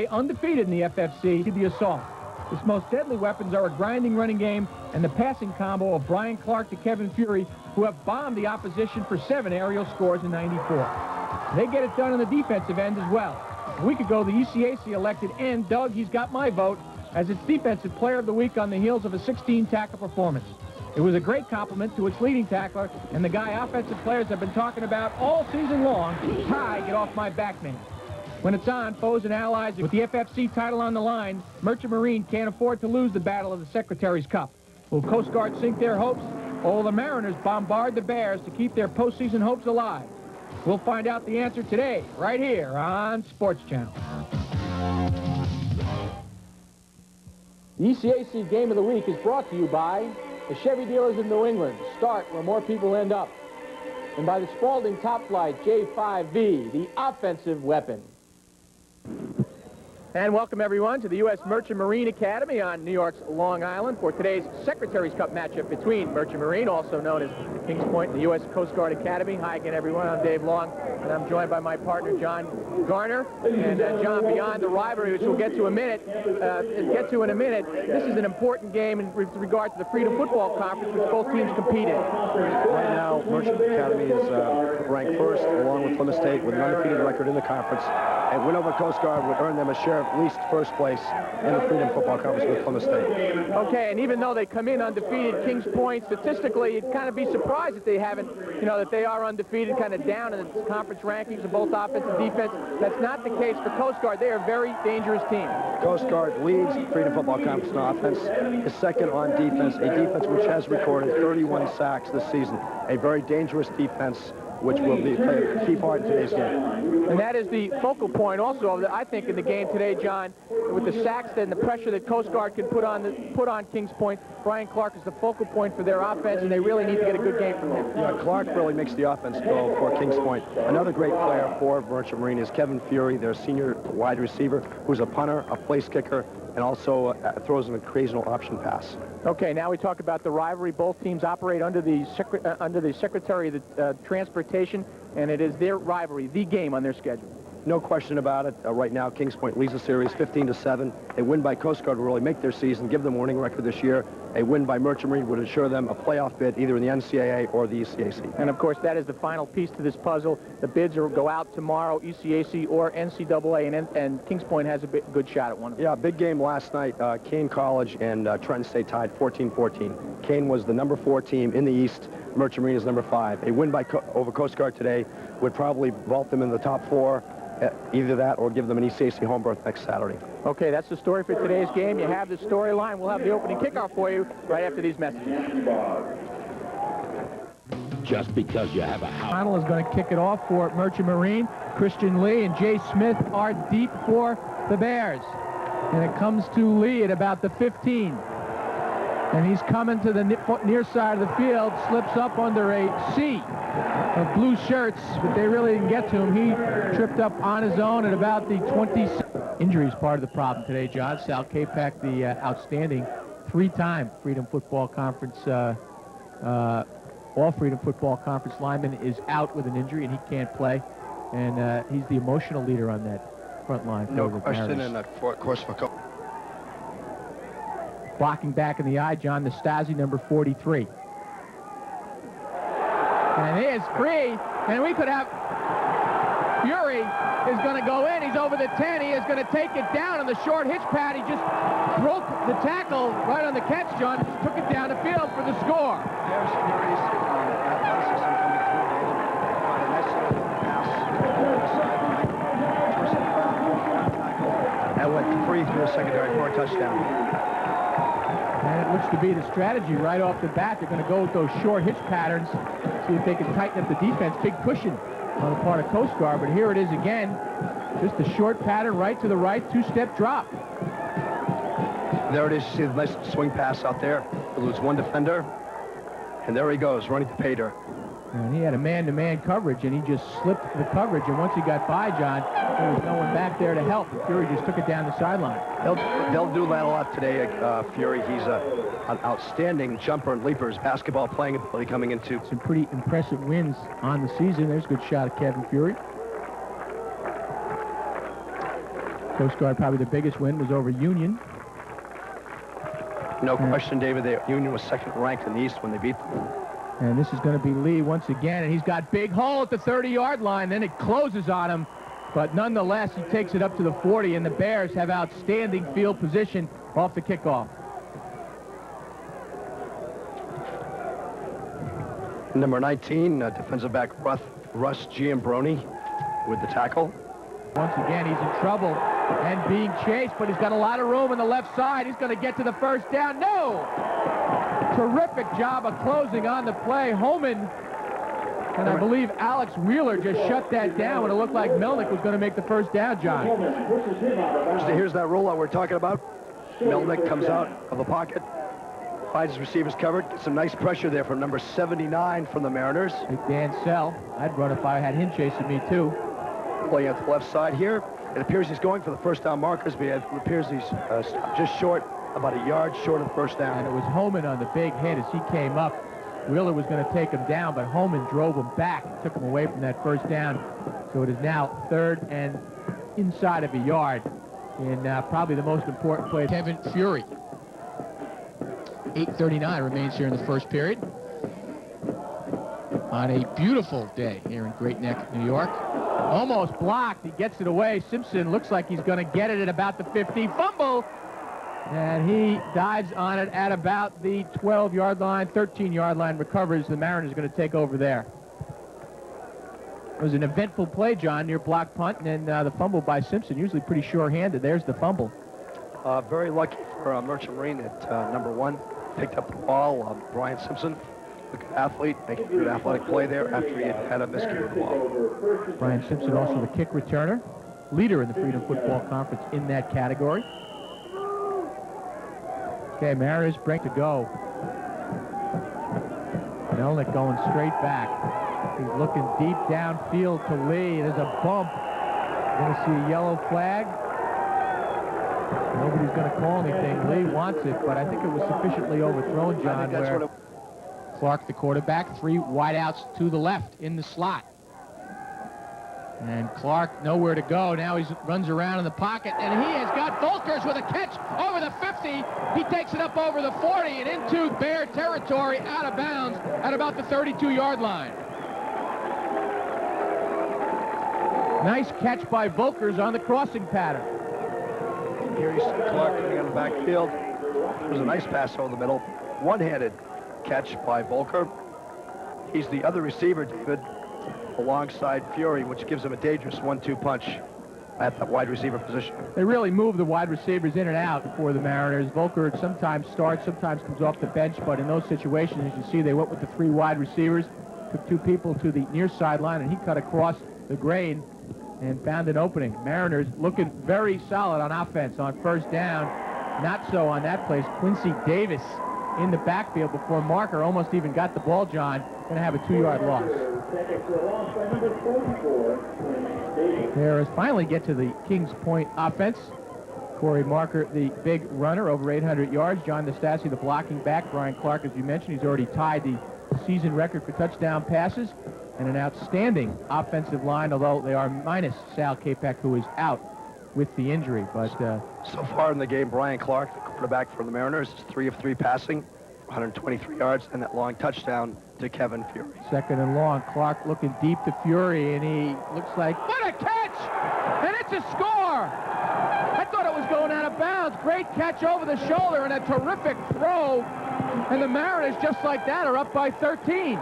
Undefeated in the FFC to the assault. His most deadly weapons are a grinding running game and the passing combo of Brian Clark to Kevin Fury, who have bombed the opposition for 7 aerial scores in '94. They get it done on the defensive end as well. A week ago, the ECAC elected N. Doug, he's got my vote, as its Defensive Player of the Week on the heels of a 16-tackle performance. It was a great compliment to its leading tackler and the guy offensive players have been talking about all season long, Ty, get off my back man. When it's on, foes and allies, with the FFC title on the line, Merchant Marine can't afford to lose the battle of the Secretary's Cup. Will Coast Guard sink their hopes, or will the Mariners bombard the Bears to keep their postseason hopes alive? We'll find out the answer today, right here on Sports Channel. The ECAC Game of the Week is brought to you by the Chevy dealers in New England. Start where more people end up. And by the Spalding Top Flight J5V, the offensive weapon. And welcome, everyone, to the U.S. Merchant Marine Academy on New York's Long Island for today's Secretary's Cup matchup between Merchant Marine, also known as Kings Point, and the U.S. Coast Guard Academy. Hi again, everyone. I'm Dave Long, and I'm joined by my partner, John Garner. And John, beyond the rivalry, which we'll get to in a minute, this is an important game in regard to the Freedom Football Conference, which both teams compete in. Right now, Merchant Academy is ranked first, along with Plymouth State, with an undefeated record in the conference. A win over Coast Guard would earn them a share of at least first place in the Freedom Football Conference with Plymouth State. Okay, and even though they come in undefeated, Kings Point, statistically, you'd kind of be surprised that they haven't, that they are undefeated, kind of down in the conference rankings of both offense and defense. That's not the case for Coast Guard. They are a very dangerous team. Coast Guard leads the Freedom Football Conference in offense, is second on defense, a defense which has recorded 31 sacks this season. A very dangerous defense, which will play a key part in today's game. And that is the focal point also, I think, in the game today, John, with the sacks and the pressure that Coast Guard can put on Kings Point. Brian Clark is the focal point for their offense, and they really need to get a good game from him. Yeah, Clark really makes the offense go for Kings Point. Another great player for Merchant Marine is Kevin Fury, their senior wide receiver, who's a punter, a place kicker, and also throws an occasional option pass. Okay, now we talk about the rivalry. Both teams operate under the Secretary of the Transportation, and it is their rivalry, the game on their schedule. No question about it. Right now, Kings Point leads the series 15-7. A win by Coast Guard will really make their season, give them a winning record this year. A win by Merchant Marine would ensure them a playoff bid either in the NCAA or the ECAC. And, of course, that is the final piece to this puzzle. The bids will go out tomorrow, ECAC or NCAA, and Kings Point has a good shot at one of them. Yeah, big game last night. Kane College and Trenton State tied 14-14. Kane was the number 4 team in the East. Merchant Marine is number 5. A win by over Coast Guard today would probably vault them in the top 4. Either that or give them an ECAC home berth next Saturday. Okay, that's the story for today's game. You have the storyline. We'll have the opening kickoff for you right after these messages. Just because you have a house. Connell is going to kick it off for Merchant Marine. Christian Lee and Jay Smith are deep for the Bears. And it comes to Lee at about the 15. And he's coming to the near side of the field, slips up under a sea of blue shirts, but they really didn't get to him. He tripped up on his own at about the 20. Injury is part of the problem today, John. Sal Capac, the outstanding 3-time Freedom Football Conference, all Freedom Football Conference lineman, is out with an injury, and he can't play. And he's the emotional leader on that front line. No question, and of course, for blocking back in the eye, John Nastasi, number 43. And it is free, and we could have Fury is going to go in. He's over the 10. He is going to take it down on the short hitch pad. He just broke the tackle right on the catch, John. Just took it down the field for the score. There's Fury's athleticism coming through. A nice little pass. That went free through the secondary for a touchdown. And it looks to be the strategy right off the bat. They're going to go with those short hitch patterns, see if they can tighten up the defense. Big cushion on the part of Coast Guard, but here it is again. Just a short pattern right to the right, 2-step drop. There it is. You see the nice swing pass out there. They lose one defender, and there he goes, running to Pater. And he had a man-to-man coverage, and he just slipped the coverage. And once he got by, John, there was no one back there to help. Fury just took it down the sideline. They'll do that a lot today, Fury. He's an outstanding jumper and leaper. His basketball playing ability coming into. Some pretty impressive wins on the season. There's a good shot at Kevin Fury. Coast Guard, probably the biggest win was over Union. No question, David, the Union was second ranked in the East when they beat them. And this is going to be Lee once again, and he's got big hole at the 30-yard line. Then it closes on him, but nonetheless, he takes it up to the 40, and the Bears have outstanding field position off the kickoff. Number 19, defensive back Russ Giambroni with the tackle. Once again, he's in trouble and being chased, but he's got a lot of room on the left side. He's going to get to the first down. No! Terrific job of closing on the play. Holman, and I believe Alex Wheeler just shut that down when it looked like Melnick was going to make the first down, John. So here's that rollout we're talking about. Melnick comes out of the pocket, finds his receivers covered, gets some nice pressure there from number 79 from the Mariners. Like Dan Sell. I'd run if I had him chasing me, too. Playing at the left side here. It appears he's going for the first down markers, but it appears he's just short, about a yard short of the first down. And it was Holman on the big hit as he came up. Wheeler was going to take him down, but Holman drove him back and took him away from that first down. So it is now third and inside of a yard in probably the most important play. Kevin Fury. 8:39 remains here in the first period. On a beautiful day here in Great Neck, New York. Almost blocked. He gets it away. Simpson looks like he's going to get it at about the 50. Fumble! And he dives on it at about the 12-yard line, 13-yard line, recovers. The Mariners are going to take over there. It was an eventful play, John, near block punt, and the fumble by Simpson, usually pretty sure-handed. There's the fumble. Very lucky for Merchant Marine at number 1. Picked up the ball. Brian Simpson, a good athlete, making a good athletic play there after he had a miscue of the ball. Brian Simpson, also the kick returner, leader in the Freedom Football Conference in that category. Okay, Mariners break to go. Melnick going straight back. He's looking deep downfield to Lee. There's a bump. Going to see a yellow flag. Nobody's going to call anything. Lee wants it, but I think it was sufficiently overthrown, John, where Clark, the quarterback, 3 wideouts to the left in the slot. And Clark nowhere to go. Now he runs around in the pocket, and he has got Volkers with a catch over the 50. He takes it up over the 40 and into Bear territory, out of bounds at about the 32-yard line. Nice catch by Volkers on the crossing pattern. Here you see Clark coming on the backfield. It was a nice pass over the middle. One-handed catch by Volker. He's the other receiver, David, alongside Fury, which gives him a dangerous 1-2 punch at that wide receiver position. They really move the wide receivers in and out for the Mariners. Volker sometimes starts, sometimes comes off the bench, but in those situations, as you see, they went with the 3 wide receivers, took 2 people to the near sideline, and he cut across the grade and found an opening. Mariners looking very solid on offense on first down. Not so on that place. Quincy Davis in the backfield before Marker almost even got the ball, John. Going to have a 2-yard loss. There is finally get to the Kings Point offense. Corey Marker, the big runner, over 800 yards. John Nastasi, the blocking back. Brian Clark, as you mentioned, he's already tied the season record for touchdown passes. And an outstanding offensive line, although they are minus Sal Capek, who is out with the injury. But so far in the game, Brian Clark, the quarterback for the Mariners, is 3 of 3 passing, 123 yards, and that long touchdown to Kevin Fury. Second and long. Clark looking deep to Fury, and he looks like, what a catch! And it's a score! I thought it was going out of bounds. Great catch over the shoulder and a terrific throw. And the Mariners, just like that, are up by 13.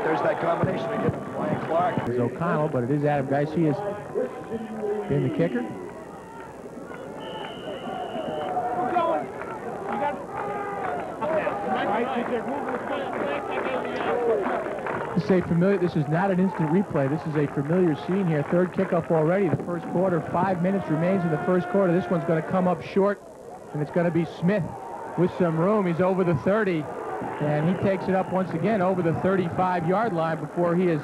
There's that combination again, Brian Clark. It's O'Connell, but it is Adam Geis. He has been the kicker. This is not an instant replay. This is a familiar scene here. Third kickoff already. The first quarter. 5 minutes remains in the first quarter. This one's going to come up short, and it's going to be Smith with some room. He's over the 30. And he takes it up once again over the 35-yard line before he is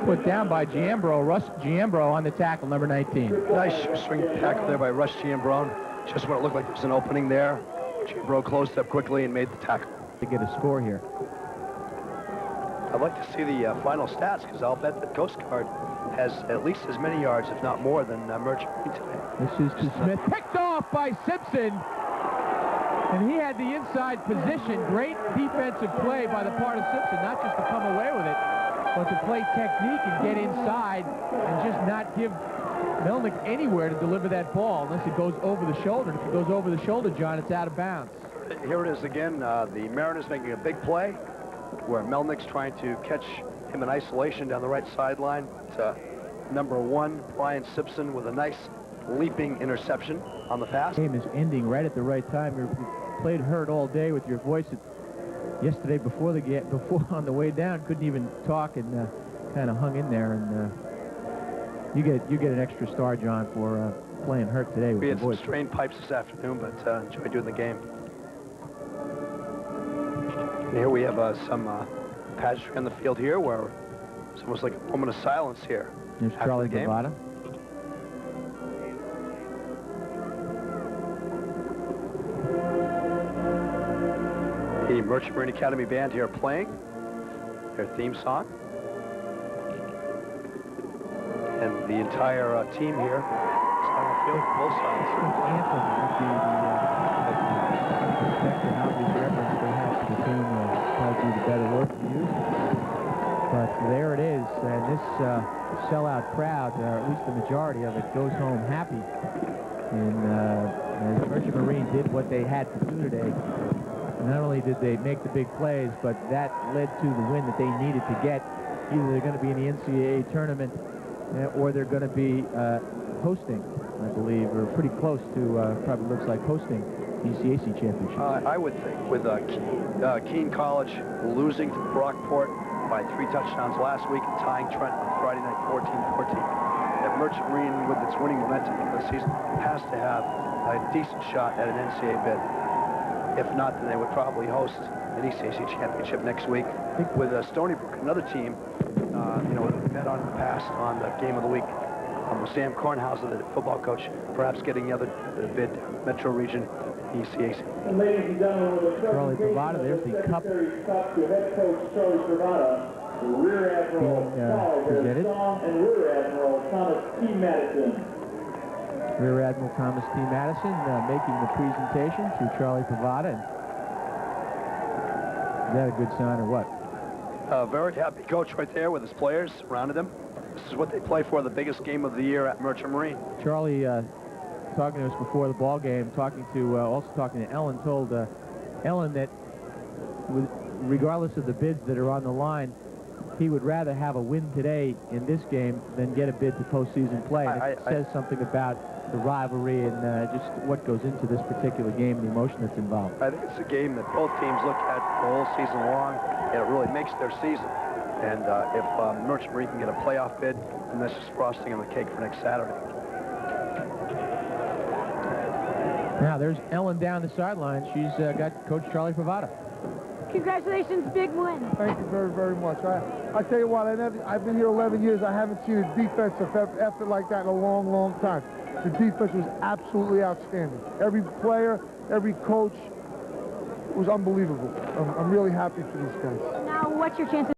put down by Giambro. Russ Giambro on the tackle, number 19. Nice swing tackle there by Russ Giambro. Just when it looked like there was an opening there, Giambro closed up quickly and made the tackle. To get a score here. I'd like to see the final stats, because I'll bet that Coast Guard has at least as many yards, if not more, than Merchant Marine today. This is to Smith. Picked off by Simpson. And he had the inside position. Great defensive play by the part of Simpson, not just to come away with it, but to play technique and get inside and just not give Melnick anywhere to deliver that ball unless it goes over the shoulder. And if it goes over the shoulder, John, it's out of bounds. Here it is again. The Mariners making a big play where Melnick's trying to catch him in isolation down the right sideline. It's number 1, Brian Simpson, with a nice leaping interception on the pass. The game is ending right at the right time. You played hurt all day with your voice. Yesterday before the game, on the way down, couldn't even talk and kind of hung in there. And you get an extra star, John, for playing hurt today with We your had some voice. strained pipes this afternoon, but enjoyed doing the game. And here we have some pageantry on the field here, where it's almost like a moment of silence here. There's after Charlie the game. Bravada. The Merchant Marine Academy Band here playing their theme song. And the entire team here is on the field on both sides. Anthem would be the respect and obvious reference perhaps the team tells you the better word to use. But there it is, and this sellout crowd, or at least the majority of it, goes home happy. And as Merchant Marine did what they had to do today, not only did they make the big plays, but that led to the win that they needed to get. Either they're going to be in the NCAA tournament or they're going to be hosting, I believe, or pretty close to, probably looks like hosting the ECAC championship. I would think with Keene College losing to Brockport by 3 touchdowns last week and tying Trent on Friday night 14-14, that Merchant Marine, with its winning momentum for the season, has to have a decent shot at an NCAA bid. If not, then they would probably host an ECAC championship next week with Stony Brook, another team, you know, that we've met on in the past on the Game of the Week. Sam Kornhauser, the football coach, perhaps getting the other bid, Metro Region ECAC. Ladies and gentlemen, with the Charlie Bravada, there's the cup to head coach Charlie Bravada, Rear Admiral presented. Song and Rear Admiral Thomas T. Madison. Rear Admiral Thomas T. Madison making the presentation to Charlie Bravada. Is that a good sign or what? Very happy coach right there with his players surrounded him. This is what they play for, the biggest game of the year at Merchant Marine. Charlie, talking to us before the ball game, also talking to Ellen, told Ellen that regardless of the bids that are on the line, he would rather have a win today in this game than get a bid to postseason play. And it says something about the rivalry and just what goes into this particular game, the emotion that's involved. I think it's a game that both teams look at the whole season long, and it really makes their season. And if Merchant Marine can get a playoff bid, then that's just frosting on the cake for next Saturday. Now, there's Ellen down the sideline. She's got Coach Charlie Bravada. Congratulations, big win. Thank you very, very much. I tell you what, I've been here 11 years. I haven't seen a defensive effort like that in a long, long time. The defense was absolutely outstanding. Every player, every coach was unbelievable. I'm really happy for these guys. Now, what's your chances?